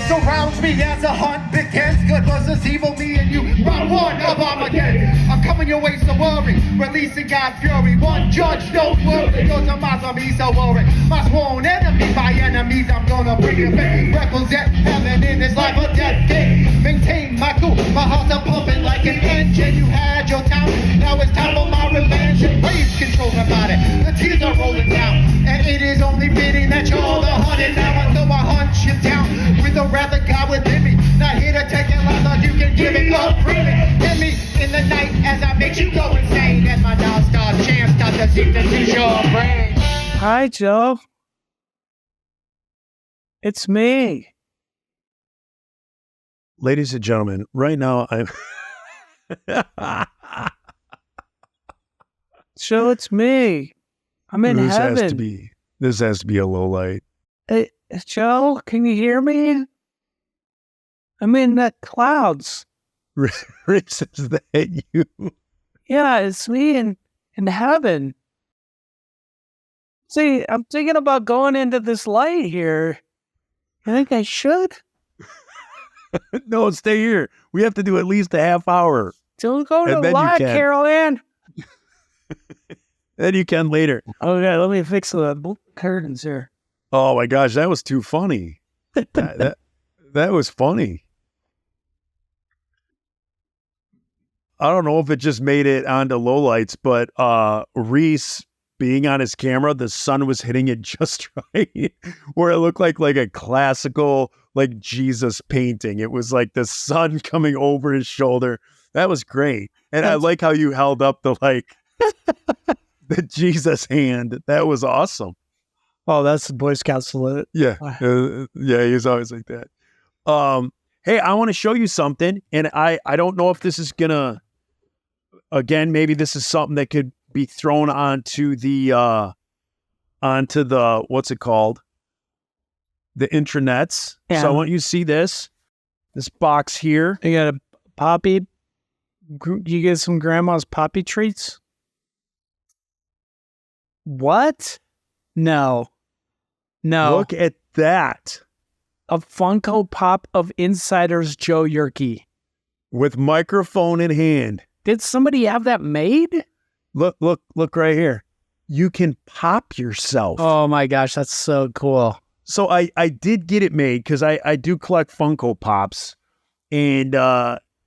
surrounds me as a hunt begins. Good versus evil, me and you, round one of Armageddon. I'm coming your way, so worry, releasing God's fury. One judge, don't worry, go to my zombies, so worry. My sworn enemy, my enemies, I'm gonna bring it back. Represent heaven in this life or death day. Maintain my cool, my heart's a pumping like an engine. You had your time, now it's time for my revenge. And please control my body, the tears are rolling down. And it is only fitting that you're the hunted now. Until I hunt you down with the wrath of God within me. Not here to take it like you can give it up freely. Hit me in the night as I make you go insane. As my non-stop chance starts to seep into your brain. Hi, Joe. It's me. Ladies and gentlemen, right now I'm... Joe, it's me. I'm in heaven. This has to be a low light. Hey, Joe, can you hear me? I'm in the clouds. Rich, is that you? Yeah, it's me in heaven. See, I'm thinking about going into this light here. You think I should? No, stay here. We have to do at least a half hour. Don't go to the light, Carol Ann. Then you can later. Okay, let me fix the curtains here. Oh my gosh, that was too funny. that was funny. I don't know if it just made it onto lowlights, but Reese being on his camera, the sun was hitting it just right, where it looked like a classical like Jesus painting. It was like the sun coming over his shoulder. That was great, and I like how you held up the the Jesus hand. That was awesome. Oh, that's the Boy Scout salute. Yeah, yeah, he's always like that. Hey, I want to show you something, and I don't know if this is gonna. Again, maybe this is something that could be thrown onto the what's it called? The intranets. Yeah. So I want you to see this box here. You got a poppy. You get some grandma's poppy treats. What? No. Look at that. A Funko Pop of Insider's Joe Yerke. With microphone in hand. Did somebody have that made? Look right here. You can pop yourself. Oh my gosh, that's so cool. So I did get it made because I do collect Funko Pops. And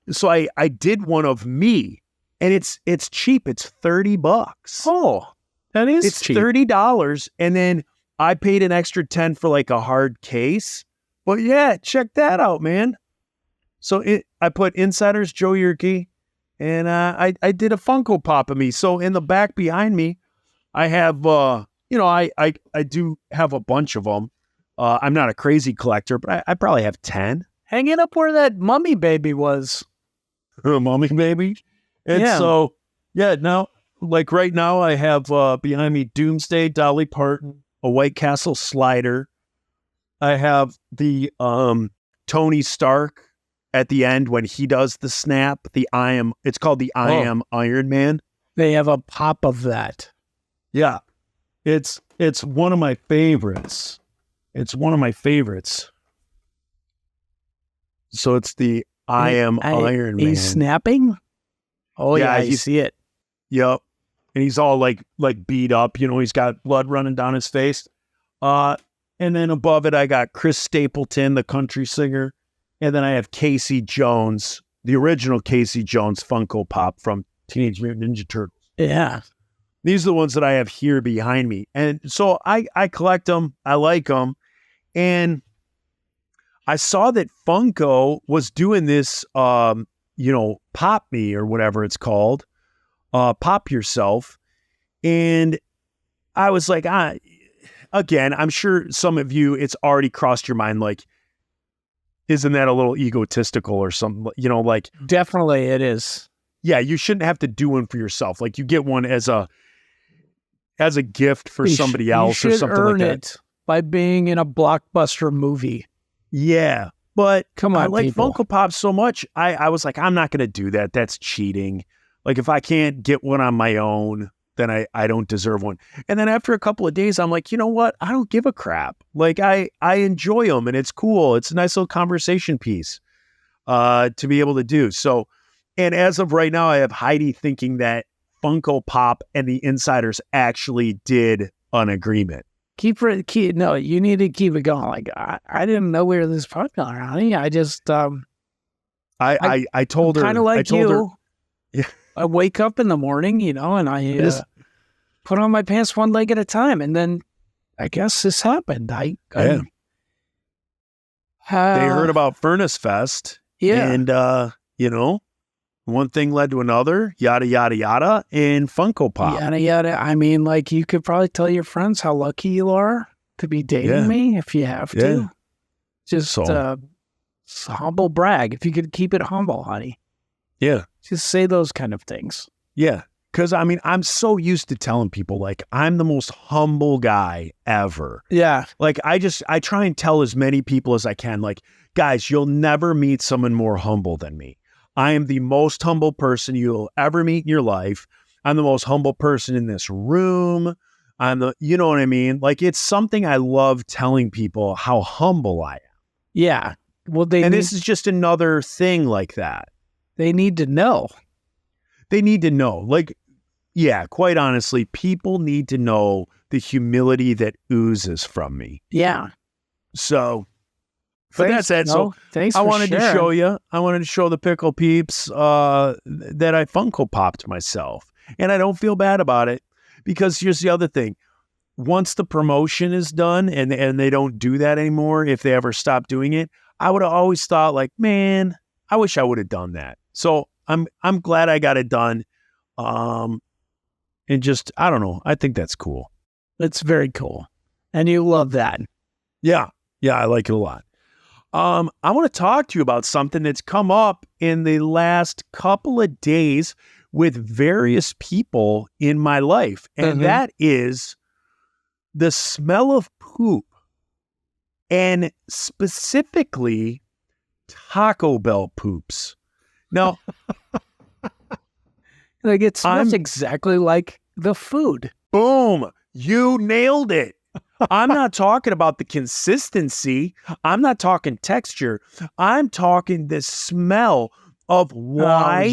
so I did one of me. And it's cheap. It's $30. Oh, that is it's cheap. $30. And then I paid an extra $10 for like a hard case. But yeah, check that out, man. So I put Insider's Joe Yerke, and I did a Funko Pop of me. So in the back behind me, I have, I do have a bunch of them. I'm not a crazy collector, but I probably have 10. Hanging up where that mummy baby was. Mummy baby? And so, yeah, now, like right now, I have behind me Doomsday, Dolly Parton, a White Castle slider. I have the Tony Stark at the end when he does the snap. It's called the I Am Iron Man. They have a pop of that. Yeah. It's one of my favorites. So it's the I Am Iron Man. He's snapping? Oh yeah, I see it. Yep. And he's all like beat up, he's got blood running down his face. And then above it, I got Chris Stapleton, the country singer. And then I have Casey Jones, the original Casey Jones Funko Pop from Teenage Mutant Ninja Turtles. Yeah. These are the ones that I have here behind me. And so I collect them. I like them. And I saw that Funko was doing this, Pop Me or whatever it's called. Pop Yourself. And I was like, again, I'm sure some of you, it's already crossed your mind, like, isn't that a little egotistical or something? Definitely it is. Yeah, you shouldn't have to do one for yourself. Like, you get one as a gift for somebody else or something like that. You should earn it by being in a blockbuster movie. Yeah, but come on, I like people. Funko Pop so much. I was like, I'm not going to do that. That's cheating. Like, if I can't get one on my own, then I don't deserve one. And then after a couple of days, I'm like, you know what? I don't give a crap. Like I enjoy them and it's cool. It's a nice little conversation piece to be able to do. So, and as of right now, I have Heidi thinking that Funko Pop and the insiders actually did an agreement. No, you need to keep it going. Like I didn't know we were this popular, honey. I just I told her kind of like I told you. her, yeah. I wake up in the morning, and I put on my pants one leg at a time, and then I guess this happened. They heard about Furnace Fest, and one thing led to another, yada yada yada, and Funko Pop, yada yada. I mean, like you could probably tell your friends how lucky you are to be dating me if you have to. Just humble brag. If you could keep it humble, honey. Yeah. Just say those kind of things. Yeah. Because, I mean, I'm so used to telling people, like, I'm the most humble guy ever. Yeah. Like, I try and tell as many people as I can, like, guys, you'll never meet someone more humble than me. I am the most humble person you'll ever meet in your life. I'm the most humble person in this room. You know what I mean? Like, it's something I love telling people how humble I am. Yeah. Well, this is just another thing like that. They need to know. They need to know. Like, yeah, quite honestly, people need to know the humility that oozes from me. Yeah. So, but that's it. So thanks. I wanted to show you. I wanted to show the Pickle Peeps that I Funko Popped myself, and I don't feel bad about it because here's the other thing: once the promotion is done, and they don't do that anymore, if they ever stop doing it, I would have always thought, like, man, I wish I would have done that. So I'm glad I got it done. And just, I don't know. I think that's cool. It's very cool. And you love that. Yeah. Yeah. I like it a lot. I want to talk to you about something that's come up in the last couple of days with various people in my life. And that is the smell of poop, and specifically Taco Bell poops. Now, like it smells exactly like the food. Boom. You nailed it. I'm not talking about the consistency. I'm not talking texture. I'm talking the smell of why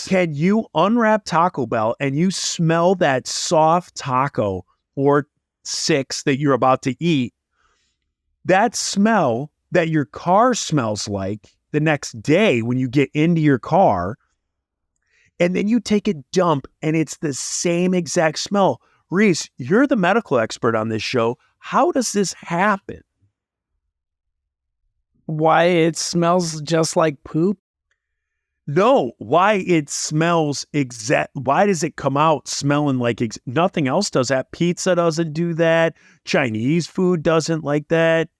can you unwrap Taco Bell and you smell that soft taco or 6 that you're about to eat. That smell that your car smells like the next day when you get into your car, and then you take a dump and it's the same exact smell. Reese, you're the medical expert on this show. How does this happen? Why it smells just like poop? No, why it smells why does it come out smelling like nothing else does that? Pizza doesn't do that. Chinese food doesn't like that.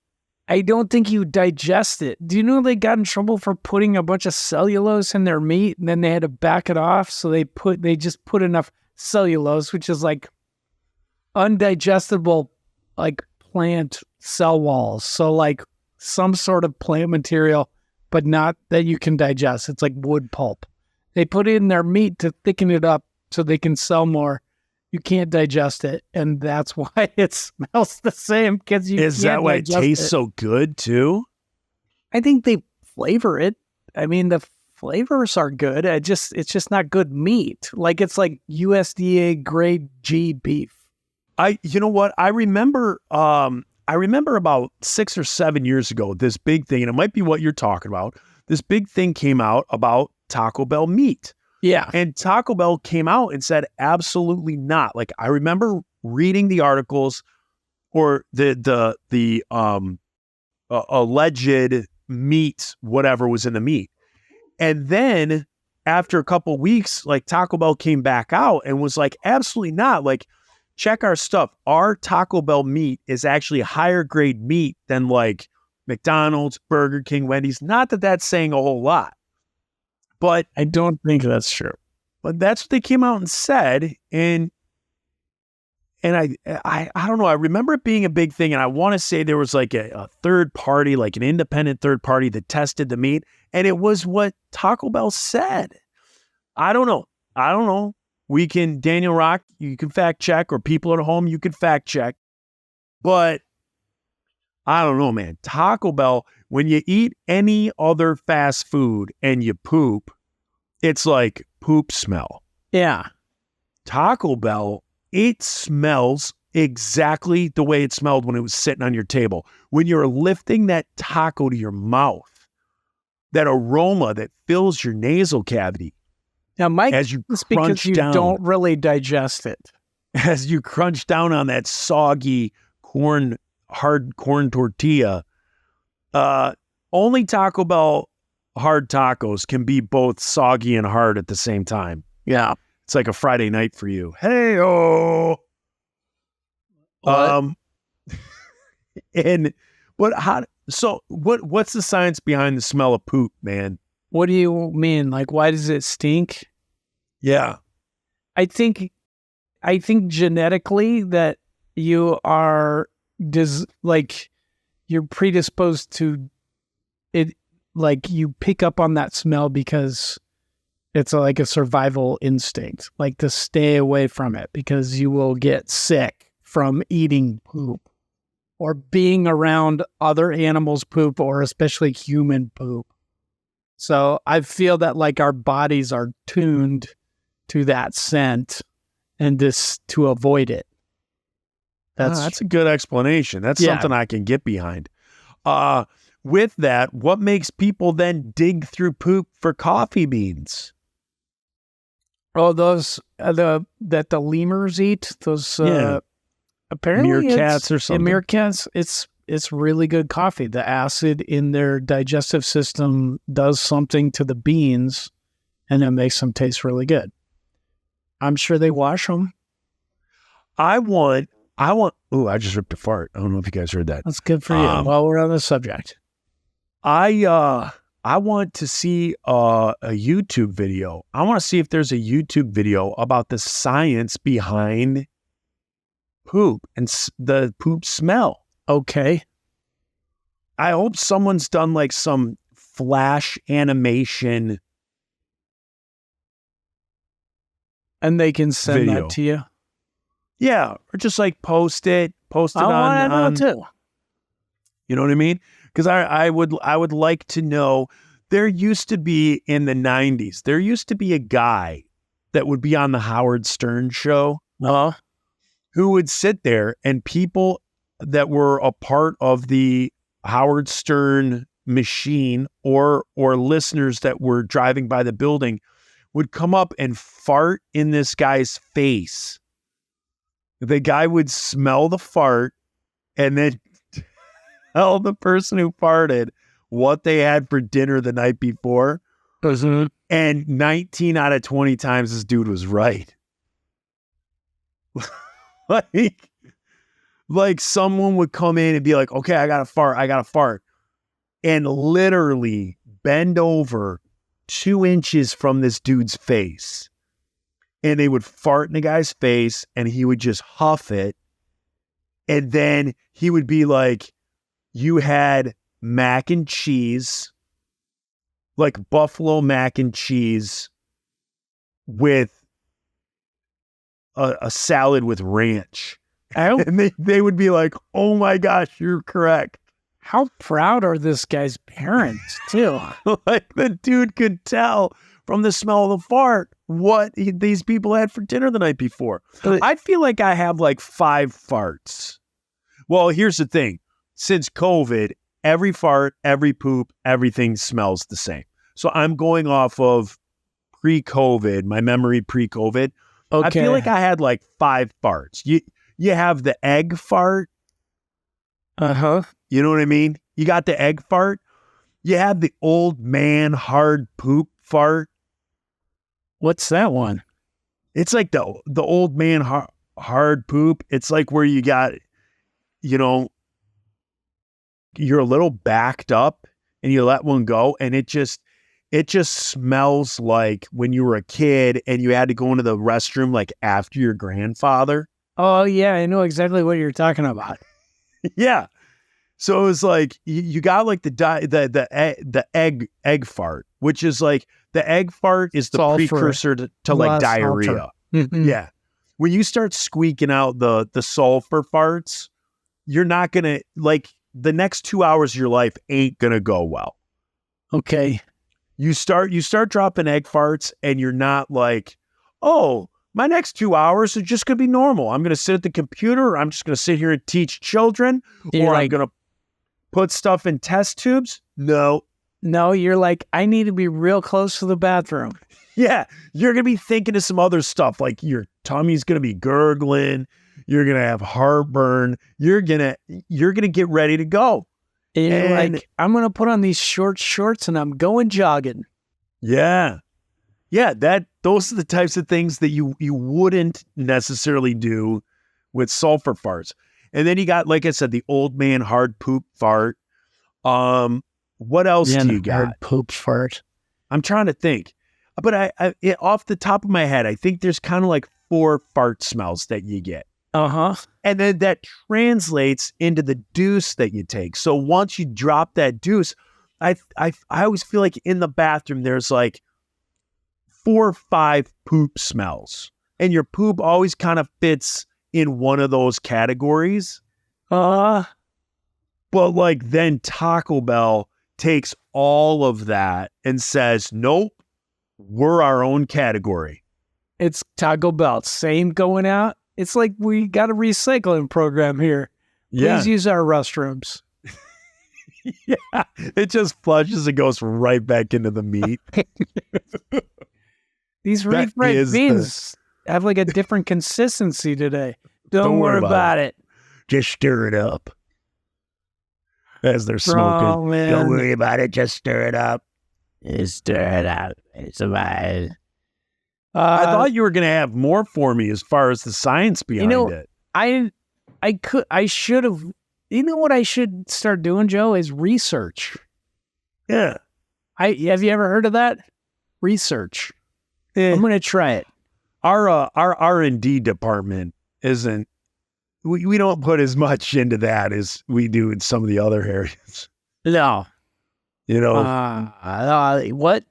I don't think you digest it. Do you know they got in trouble for putting a bunch of cellulose in their meat and then they had to back it off? So they just put enough cellulose, which is like undigestible, like plant cell walls. So like some sort of plant material, but not that you can digest. It's like wood pulp. They put it in their meat to thicken it up so they can sell more. You can't digest it, and that's why it smells the same. Because is that why it tastes so good too? I think they flavor it. I mean, the flavors are good. It's just not good meat. Like it's like USDA grade G beef. You know what? I remember about 6 or 7 years ago, this big thing, and it might be what you're talking about. This big thing came out about Taco Bell meat. Yeah. And Taco Bell came out and said, absolutely not. Like, I remember reading the articles or the alleged meat, whatever was in the meat. And then after a couple of weeks, like Taco Bell came back out and was like, absolutely not. Like, check our stuff. Our Taco Bell meat is actually higher grade meat than like McDonald's, Burger King, Wendy's. Not that that's saying a whole lot. But I don't think that's true. But that's what they came out and said. And I don't know. I remember it being a big thing. And I want to say there was like a third party, like an independent third party that tested the meat. And it was what Taco Bell said. I don't know. Daniel Rock, you can fact check, or people at home, you can fact check. But I don't know, man. Taco Bell, when you eat any other fast food and you poop, it's like poop smell. Yeah. Taco Bell, it smells exactly the way it smelled when it was sitting on your table. When you're lifting that taco to your mouth, that aroma that fills your nasal cavity. Now, Mike, as you it's because crunch you down, don't really digest it. as you crunch down on that soggy hard corn tortilla. Only Taco Bell hard tacos can be both soggy and hard at the same time. Yeah. It's like a Friday night for you. Hey-oh. What? What's the science behind the smell of poop, man? What do you mean? Like, why does it stink? Yeah. I think genetically that you are you're predisposed to it. Like, you pick up on that smell because it's like a survival instinct, like to stay away from it because you will get sick from eating poop or being around other animals' poop, or especially human poop. So I feel that like our bodies are tuned to that scent and to avoid it. That's a good explanation. That's something I can get behind. With that, what makes people then dig through poop for coffee beans? Oh, those that the lemurs eat. Those apparently meerkats or something. Meerkats. It's really good coffee. The acid in their digestive system does something to the beans, and it makes them taste really good. I'm sure they wash them. I want. Ooh, I just ripped a fart. I don't know if you guys heard that. That's good for you. While we're on the subject, I want to see a YouTube video. I want to see if there's a YouTube video about the science behind poop and the poop smell. Okay. I hope someone's done like some flash animation. And they can send video. that to you. Yeah, or just like post it I want to know too. You know what I mean? Because I would like to know. There used to be in the 90s, there used to be a guy that would be on the Howard Stern show who would sit there, and people that were a part of the Howard Stern machine or listeners that were driving by the building would come up and fart in this guy's face. The guy would smell the fart and then tell the person who farted what they had for dinner the night before. And 19 out of 20 times this dude was right. Like someone would come in and be like, okay, I got to fart. And literally bend over 2 inches from this dude's face. And they would fart in the guy's face and he would just huff it. And then he would be like, you had mac and cheese, like buffalo mac and cheese with a salad with ranch. And they would be like, oh my gosh, you're correct. How proud are this guy's parents, too? Like the dude could tell from the smell of the fart what these people had for dinner the night before. I feel like I have like 5 farts. Well, here's the thing. Since COVID, every fart, every poop, everything smells the same. So I'm going off of pre-COVID, my memory pre-COVID. Okay. I feel like I had like 5 farts. You have the egg fart. Uh-huh. You know what I mean? You got the egg fart. You have the old man hard poop fart. What's that one? It's like the old man hard poop. It's like where you got, you're a little backed up and you let one go, and it just smells like when you were a kid and you had to go into the restroom like after your grandfather. Oh yeah, I know exactly what you're talking about. Yeah. So it was like you got like the egg fart, which is like the egg fart is the precursor to like diarrhea. Mhm. Yeah. When you start squeaking out the sulfur farts, you're not gonna like the next 2 hours of your life ain't gonna go well. Okay. You start dropping egg farts and you're not like, oh, my next 2 hours are just gonna be normal. I'm gonna sit at the computer, or I'm just gonna sit here and teach children, You're or I'm like, gonna put stuff in test tubes. No. no, you're like, I need to be real close to the bathroom. Yeah, you're gonna be thinking of some other stuff, like your tummy's gonna be gurgling, you're gonna have heartburn, you're gonna get ready to go. And you're And- like, I'm going to put on these short shorts and I'm going jogging. Yeah. Yeah, those are the types of things that you wouldn't necessarily do with sulfur farts. And then you got, like I said, the old man hard poop fart. What else do you got? Hard poop fart. I'm trying to think. But I off the top of my head, I think there's kind of like 4 fart smells that you get. Uh-huh. And then that translates into the deuce that you take. So once you drop that deuce, I always feel like in the bathroom, there's like 4 or 5 poop smells. And your poop always kind of fits in one of those categories. But like then Taco Bell takes all of that and says, nope, we're our own category. It's Taco Bell. Same going out. It's like we got a recycling program here. Please use our restrooms. Yeah. It just flushes and goes right back into the meat. These That refried is beans have like a different consistency today. Don't worry about it. Just stir it up. As they're Oh, smoking. man. Don't worry about it. Just stir it up. Stir it out. It's about I thought you were going to have more for me as far as the science behind it. I should have, you know what I should start doing, Joe, is research. Yeah. Have you ever heard of that? Research. I'm going to try it. Our R&D department isn't, we don't put as much into that as we do in some of the other areas. No. You know? What?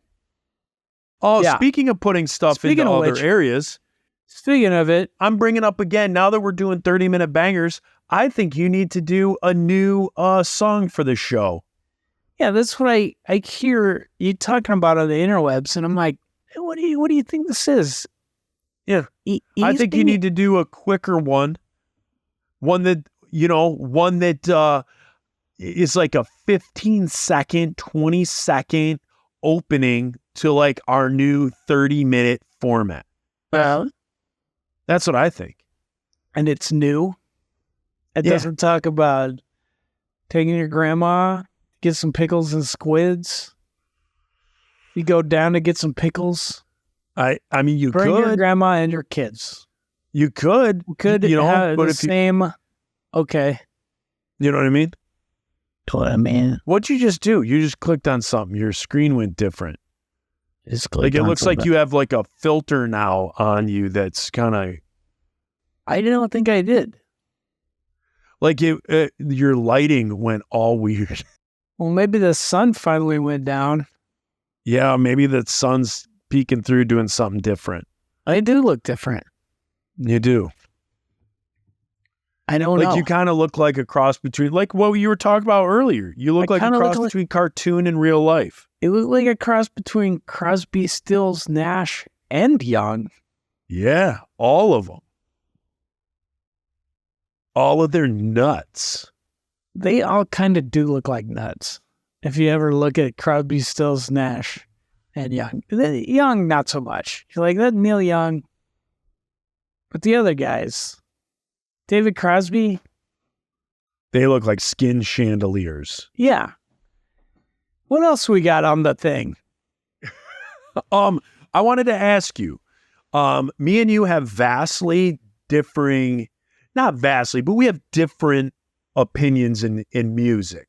Oh, yeah. Speaking of putting stuff Speaking into of other which- areas, Speaking of it, I'm bringing up again, now that we're doing 30-minute bangers, I think you need to do a new song for the show. yeah, that's what I hear you talking about on the interwebs, and I'm like, hey, what do you think this is? Yeah. I think you need to do a quicker one. One that is like a 15-second, 20-second opening to like our new 30-minute format. Well, That's what I think. and it's new. It Yeah. doesn't talk about taking your grandma, get some pickles and squids. You go down to get some pickles. I mean, you Bring your could. grandma and your kids. You could. Could You know, have but the if you- same. Okay. You know what I mean? What I mean, What'd you just do? You just clicked on something. Your screen went different. Like it looks like you have like a filter now on you that's kind of I don't think I did. like your lighting went all weird. Well, maybe the sun finally went down. Yeah, maybe the sun's peeking through doing something different. I do look different. You do. I don't Like know. you kind of look like a cross between like what you were talking about earlier. You look I like a kinda look cross like- between cartoon and real life. It looked like a cross between Crosby, Stills, Nash, and Young. Yeah, all of them. All of their nuts. They all kind of do look like nuts. If you ever look at Crosby, Stills, Nash, and Young. Young, not so much. You're like, that Neil Young. But the other guys, David Crosby, They look like skin chandeliers. yeah. What else we got on the thing? I wanted to ask you, me and you have vastly differing, not vastly, but we have different opinions in music.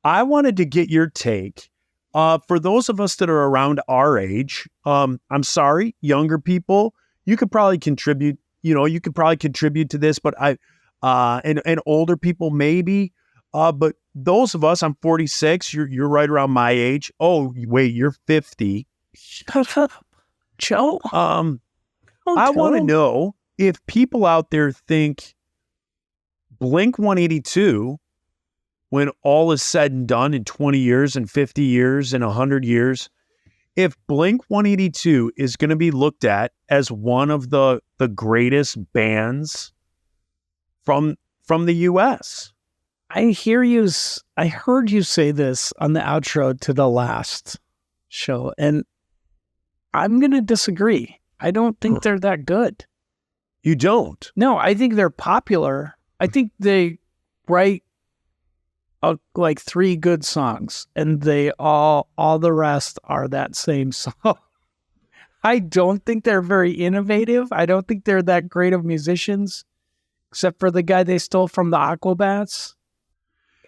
I wanted to get your take. For those of us that are around our age, I'm sorry, younger people, you could probably contribute, to this, but and older people maybe, but those of us, I'm 46, you're right around my age. Oh, wait, you're 50. Shut up, Joe. Oh, I want to know if people out there think Blink-182, when all is said and done in 20 years and 50 years and 100 years, if Blink-182 is going to be looked at as one of the greatest bands from the U.S. I heard you say this on the outro to the last show, and I'm going to disagree. I don't think they're that good. You don't? No, I think they're popular. I think they write like 3 good songs, and they all the rest are that same song. I don't think they're very innovative. I don't think they're that great of musicians, except for the guy they stole from the Aquabats.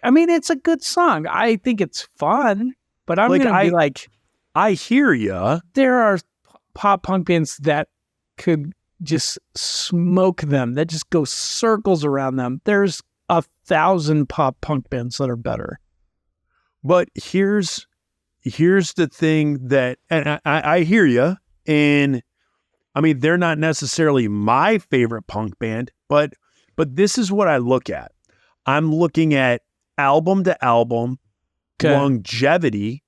I mean, it's a good song. I think it's fun, but I'm going to be like, I hear ya. There are pop punk bands that could just smoke them, that just go circles around them. There's 1,000 pop punk bands that are better. But here's the thing that, and I hear you, and I mean, they're not necessarily my favorite punk band, but this is what I look at. I'm looking at album to album, longevity,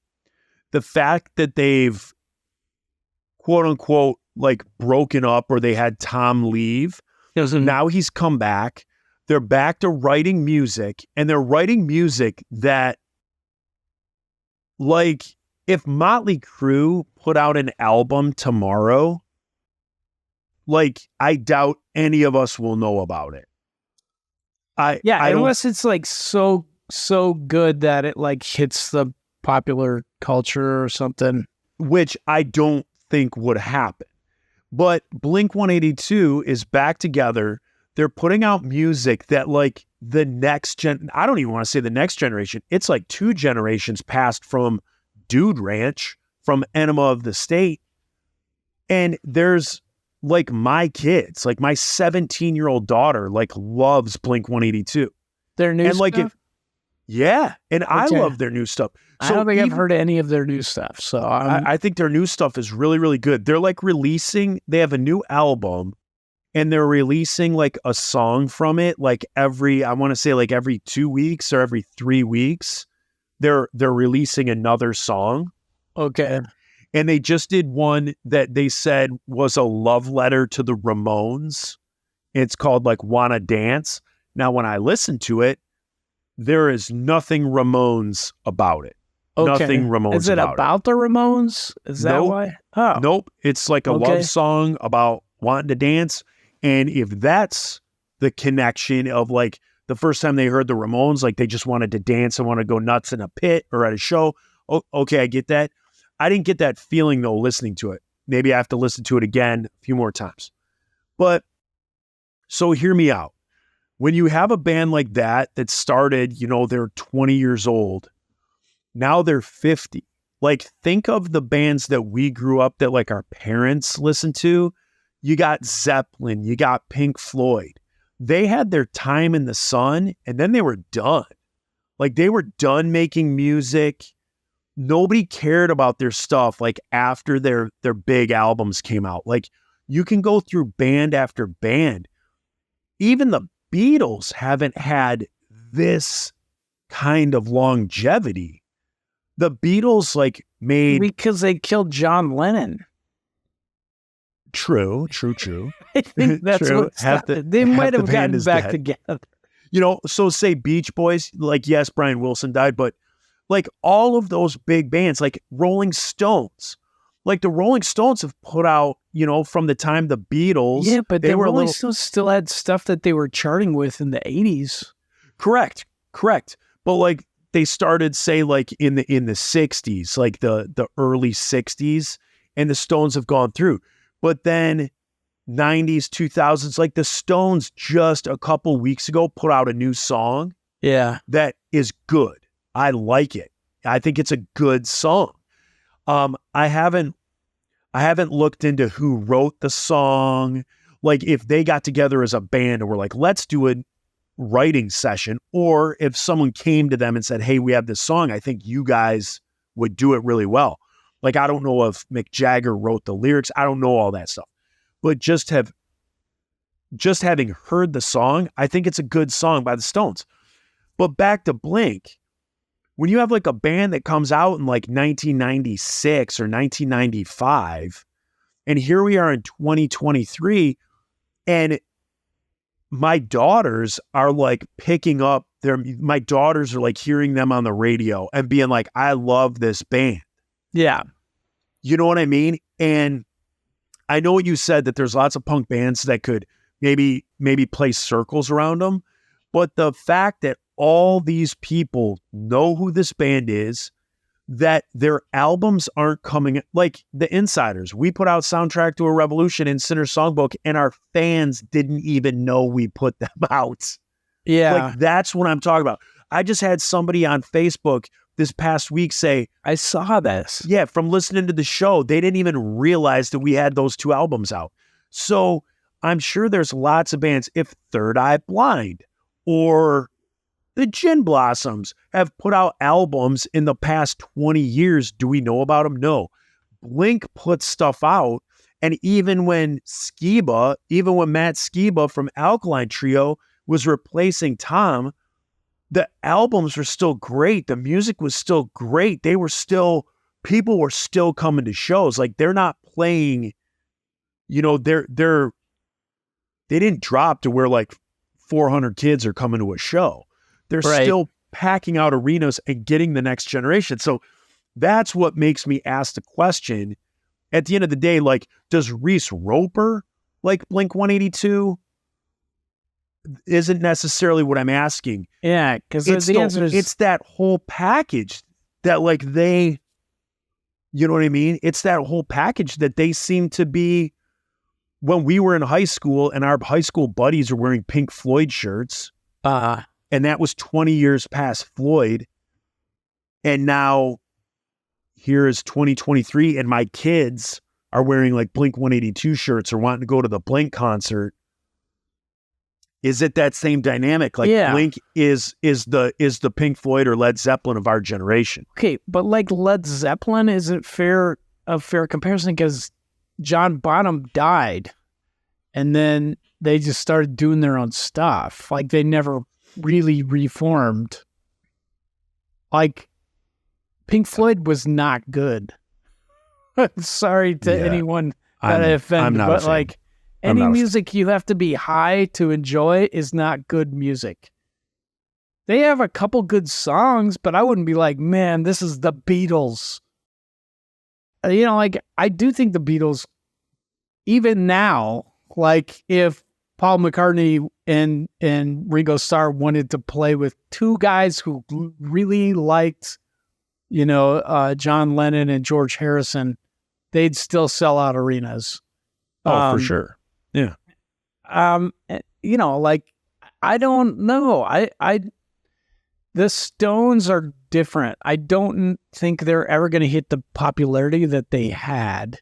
the fact that they've quote unquote like broken up or they had Tom leave. Now he's come back. They're back to writing music, and they're writing music that, like, if Motley Crue put out an album tomorrow, like, I doubt any of us will know about it. Unless it's like so good that it like hits the popular culture or something, which I don't think would happen. But Blink-182 is back together. They're putting out music that, like, the next gen, I don't even want to say the next generation. It's like 2 generations passed from Dude Ranch, from Enema of the State. And there's, like, my kids, like my 17-year-old daughter, like, loves Blink-182. Their new and, stuff? like, I love their new stuff. So I don't think I've heard any of their new stuff. So I think their new stuff is really, really good. They're like they have a new album, and they're releasing like a song from it, like every 2 weeks or every 3 weeks. They're releasing another song. Okay. And they just did one that they said was a love letter to the Ramones. It's called like Wanna Dance. Now, when I listen to it, there is nothing Ramones about it. Okay. Nothing Ramones. Is it about the Ramones? Is that why? Oh. Nope. It's like a love song about wanting to dance. And if that's the connection of like the first time they heard the Ramones, like they just wanted to dance and want to go nuts in a pit or at a show. Oh, okay, I get that. I didn't get that feeling though listening to it. Maybe I have to listen to it again a few more times. But so hear me out. When you have a band like that started, they're 20 years old. Now they're 50. Like, think of the bands that we grew up that like our parents listened to. You got Zeppelin, you got Pink Floyd. They had their time in the sun and then they were done. Like, they were done making music. Nobody cared about their stuff like after their big albums came out. Like, you can go through band after band. Even the Beatles haven't had this kind of longevity. The Beatles like made... Because they killed John Lennon. True. I think that's what they might have gotten back together. So say Beach Boys, like, yes, Brian Wilson died, but like all of those big bands, like Rolling Stones, like the Rolling Stones have put out, from the time the Beatles. Yeah, but the Rolling Stones still had stuff that they were charting with in the 80s. Correct. But like they started, say, like in the 60s, like the early 60s, and the Stones have gone through. But then 90s, 2000s, like the Stones just a couple weeks ago put out a new song. Yeah. That is good. I like it. I think it's a good song. I haven't looked into who wrote the song, like if they got together as a band and were like, let's do a writing session, or if someone came to them and said, hey, we have this song, I think you guys would do it really well. Like, I don't know if Mick Jagger wrote the lyrics. I don't know all that stuff. but just having heard the song, I think it's a good song by the Stones. But back to Blink, when you have like a band that comes out in like 1996 or 1995, and here we are in 2023, and my daughters are like picking up my daughters are like hearing them on the radio and being like, I love this band. Yeah. You know what I mean? And I know you said that there's lots of punk bands that could maybe play circles around them, but the fact that all these people know who this band is, that their albums aren't coming, like the Insiders, we put out Soundtrack to a Revolution and Sinner Songbook, and our fans didn't even know we put them out. Yeah. Like, that's what I'm talking about. I just had somebody on Facebook this past week say, I saw this. yeah, from listening to the show, they didn't even realize that we had those 2 albums out. So I'm sure there's lots of bands, if Third Eye Blind or the Gin Blossoms have put out albums in the past 20 years. Do we know about them? No. Blink puts stuff out. And even when Matt Skiba from Alkaline Trio was replacing Tom, the albums were still great. The music was still great. People were still coming to shows. Like, they're not playing, they didn't drop to where like 400 kids are coming to a show. They're still packing out arenas and getting the next generation. So that's what makes me ask the question. At the end of the day, like, does Reese Roper like Blink-182? Isn't necessarily what I'm asking. Yeah, because the answer is... It's that whole package that like you know what I mean? It's that whole package that they seem to be, when we were in high school and our high school buddies are wearing Pink Floyd shirts, and that was 20 years past Floyd. And now here is 2023 and my kids are wearing like Blink-182 shirts or wanting to go to the Blink concert. Is it that same dynamic? Like, yeah. Blink is the Pink Floyd or Led Zeppelin of our generation. Okay, but like Led Zeppelin isn't a fair comparison because John Bonham died and then they just started doing their own stuff. Like, they never really reformed. Like, Pink Floyd was not good. Sorry to anyone that I offend, but like, any music you have to be high to enjoy is not good music. They have a couple good songs, but I wouldn't be like, man, this is the Beatles. Like, I do think the Beatles, even now, like, if Paul McCartney and Ringo Starr wanted to play with 2 guys who really liked, John Lennon and George Harrison, they'd still sell out arenas. Oh, for sure. Yeah. Like, I don't know. The Stones are different. I don't think they're ever going to hit the popularity that they had.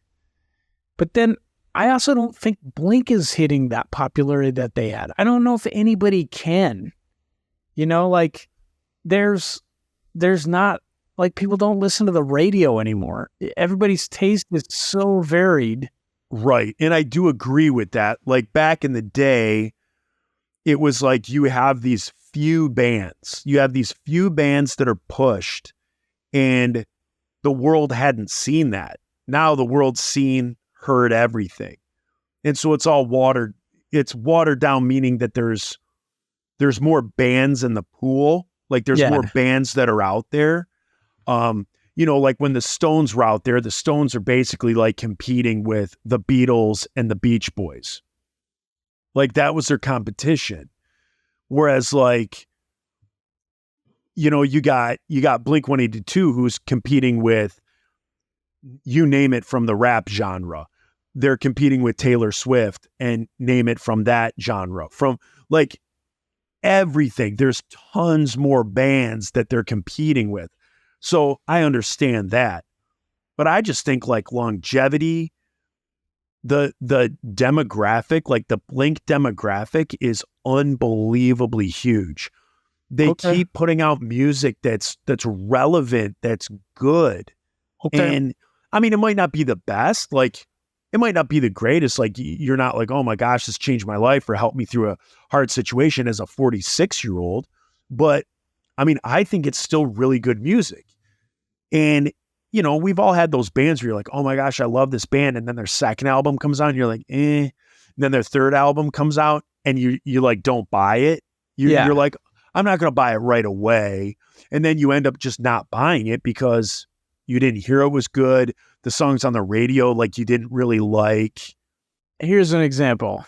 But then I also don't think Blink is hitting that popularity that they had. I don't know if anybody can. Like, there's not, like, people don't listen to the radio anymore. Everybody's taste is so varied. Right. And I do agree with that. Like, back in the day, it was like you have these few bands. You have these few bands that are pushed, and the world hadn't seen that. Now the world's heard everything. And so it's all watered down, meaning that there's more bands in the pool. Like, there's more bands that are out there. Like when the Stones were out there, the Stones are basically like competing with the Beatles and the Beach Boys. Like, that was their competition. Whereas, like, you got Blink-182 who's competing with, you name it, from the rap genre. They're competing with Taylor Swift and name it from that genre. From like everything. There's tons more bands that they're competing with. So I understand that. But I just think like longevity, the demographic, like the Blink demographic is unbelievably huge. They keep putting out music that's relevant, that's good. Okay. And I mean, it might not be the best. Like, it might not be the greatest. Like you're not like, oh my gosh, this changed my life or helped me through a hard situation as a 46-year-old. But I mean, I think it's still really good music. And, we've all had those bands where you're like, oh my gosh, I love this band. And then their second album comes out and you're like, eh. And then their third album comes out and you like, don't buy it. You're like, I'm not going to buy it right away. And then you end up just not buying it because you didn't hear it was good. The songs on the radio, like you didn't really like. Here's an example.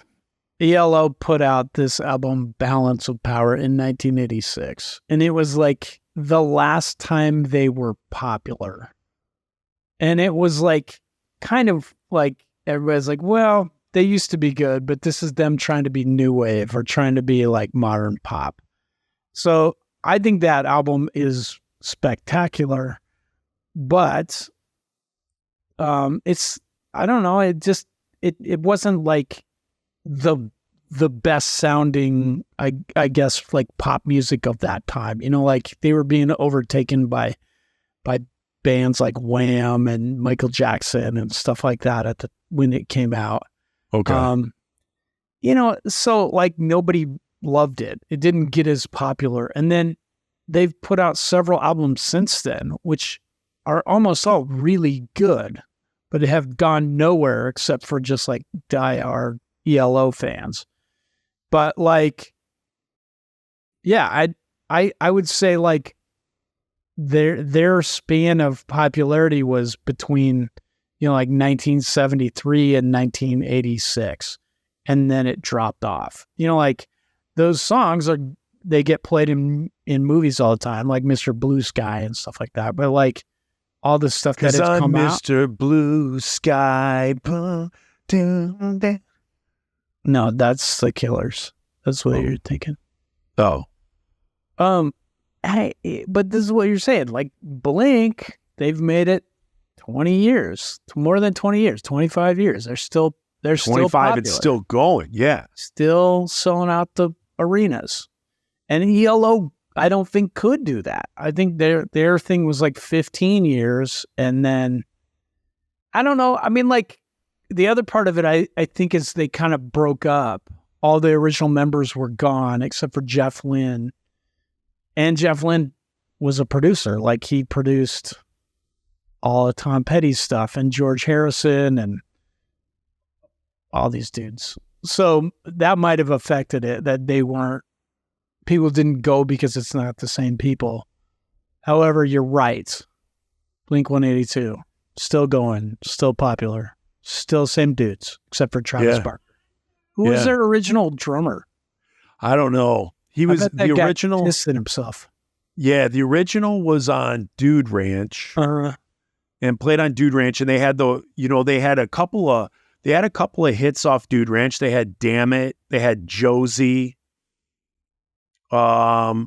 ELO put out this album, Balance of Power, in 1986. And it was like the last time they were popular. And it was like, kind of like, everybody's like, well, they used to be good, but this is them trying to be new wave or trying to be like modern pop. So I think that album is spectacular, but it's, I don't know, it wasn't like the best sounding, I guess, like pop music of that time. Like they were being overtaken by bands like Wham and Michael Jackson and stuff like that when it came out. Okay. So like nobody loved it. It didn't get as popular. And then they've put out several albums since then, which are almost all really good, but have gone nowhere except for just like die-hard ELO fans. But like, yeah, I would say like their span of popularity was between, like 1973 and 1986. And then it dropped off. Like those songs they get played in movies all the time, like Mr. Blue Sky and stuff like that. But like all the stuff that has come out. Mr. Blue Sky. No, that's the Killers. That's what you're thinking. Oh. Hey, but this is what you're saying. Like Blink, they've made it 20 years, more than 20 years, 25 years. They're still 25, popular. it's still going. Yeah. Still selling out the arenas. And ELO, I don't think could do that. I think their thing was like 15 years. And then, I don't know. I mean, like the other part of it, I think is they kind of broke up. All the original members were gone except for Jeff Lynne. And Jeff Lynne was a producer. Like he produced all of Tom Petty's stuff and George Harrison and all these dudes. So that might have affected it, that people didn't go because it's not the same people. However, you're right. Blink-182, still going, still popular, still same dudes, except for Travis Barker. Who was their original drummer? I don't know. He was the original. Guy pissed in himself. Yeah, the original was on Dude Ranch and played on Dude Ranch. And they had they had a couple of hits off Dude Ranch. They had Damn It. They had Josie. I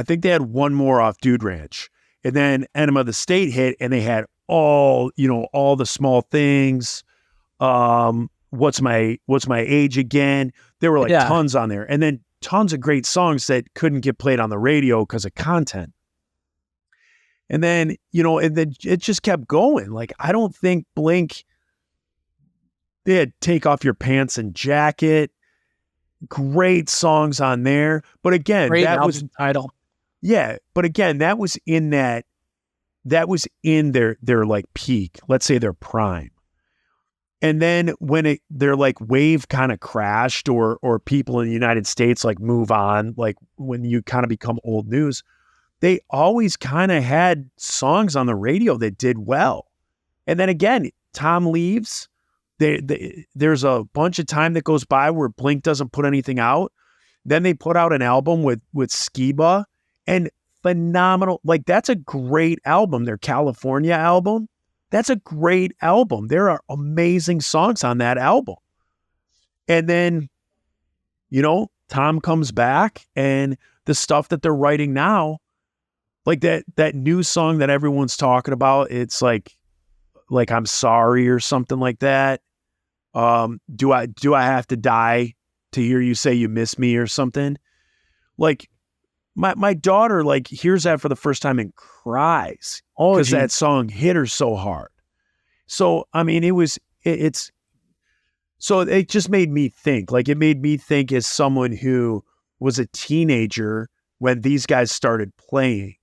think they had one more off Dude Ranch. And then Enema of the State hit and they had all the Small Things. What's my age again? There were like tons on there. And then tons of great songs that couldn't get played on the radio because of content. And then, and then it just kept going. Like, I don't think Blink, they had Take Off Your Pants and Jacket. Great songs on there. But again, great that album was title. Yeah. But again, that was in their like peak, let's say their prime. And then when their like wave kind of crashed or people in the United States like move on, like when you kind of become old news, they always kind of had songs on the radio that did well. And then again, Tom leaves. There's a bunch of time that goes by where Blink doesn't put anything out. Then they put out an album with Skiba and phenomenal. Like that's a great album. Their California album. That's a great album. There are amazing songs on that album. And then, Tom comes back and the stuff that they're writing now, like that new song that everyone's talking about, it's like I'm sorry or something like that. Do I have to die to hear you say you miss me or something? Like my daughter like hears that for the first time and cries because that song hit her so hard. So I mean it was it's so it just made me think. Like it made me think as someone who was a teenager when these guys started playing,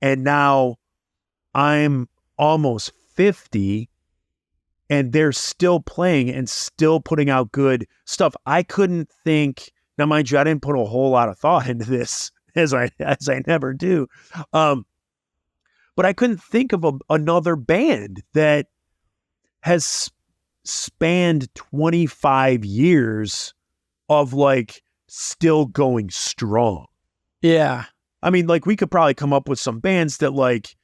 and now I'm almost 50 and they're still playing and still putting out good stuff. I couldn't think, now mind you, I didn't put a whole lot of thought into this as I never do. But I couldn't think of another band that has spanned 25 years of like still going strong. Yeah. I mean, like we could probably come up with some bands that like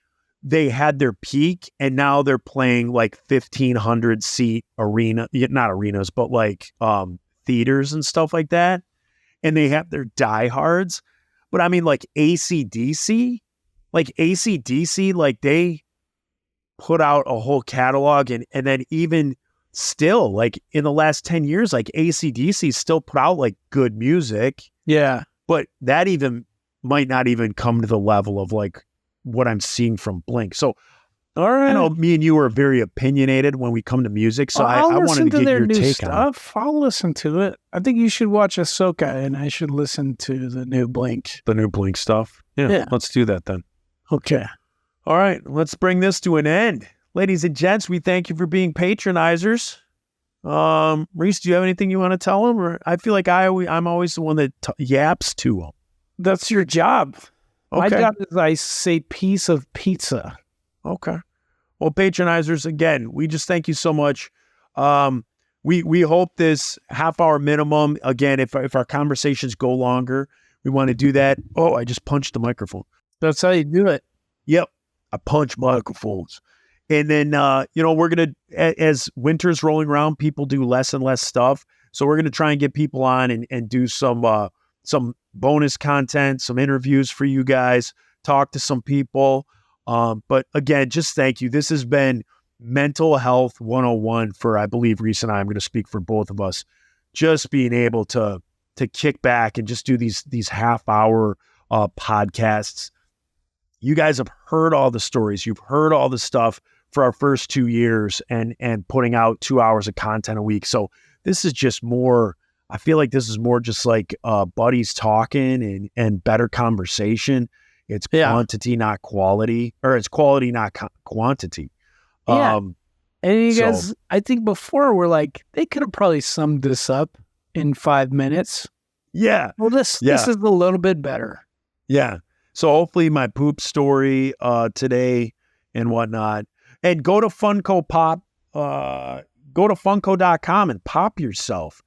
they had their peak and now they're playing like 1,500 seat not arenas, but like theaters and stuff like that. And they have their diehards. But I mean, like AC/DC, like they put out a whole catalog and then even still like in the last 10 years, like AC/DC still put out like good music. Yeah. But that even might not even come to the level of like what I'm seeing from Blink. So All right. I know me and you are very opinionated when we come to music. So I wanted to get your take on it. I'll listen to it. I think you should watch Ahsoka and I should listen to the new Blink. The new Blink stuff. Yeah. Let's do that then. Okay. All right. Let's bring this to an end. Ladies and gents, we thank you for being patronizers. Reese, do you have anything you want to tell them? Or I feel like I'm always the one that yaps to them. That's your job. Okay. My job is I say piece of pizza. Okay. Well, patronizers, again, we just thank you so much. We hope this half-hour minimum, again, if our conversations go longer, we want to do that. Oh, I just punched the microphone. That's how you do it. Yep. I punch microphones. And then, we're going to, as winter's rolling around, people do less and less stuff. So we're going to try and get people on and do some bonus content, some interviews for you guys, talk to some people. But again, just thank you. This has been Mental Health 101 for, I believe, Reese and I. I'm going to speak for both of us. Just being able to kick back and just do these half-hour podcasts. You guys have heard all the stories. You've heard all the stuff for our first 2 years and putting out 2 hours of content a week. So this is just more, I feel like this is more just like buddies talking and better conversation. It's quantity, not quality, or it's quality, not quantity. Yeah. And you guys, I think before we're like, they could have probably summed this up in 5 minutes. Yeah. Well, this is a little bit better. Yeah. So hopefully my poop story today and whatnot. And go to Funko Pop, go to Funko.com and pop yourself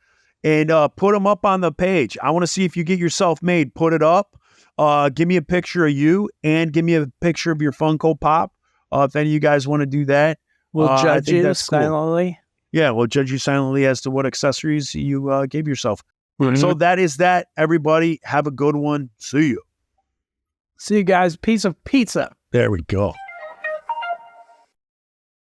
and put them up on the page. I want to see if you get yourself made. Put it up. Give me a picture of you and give me a picture of your Funko Pop. If any of you guys want to do that. We'll judge you silently. Cool. Yeah, we'll judge you silently as to what accessories you gave yourself. Mm-hmm. So that is that, everybody. Have a good one. See you. See you guys. Piece of pizza. There we go.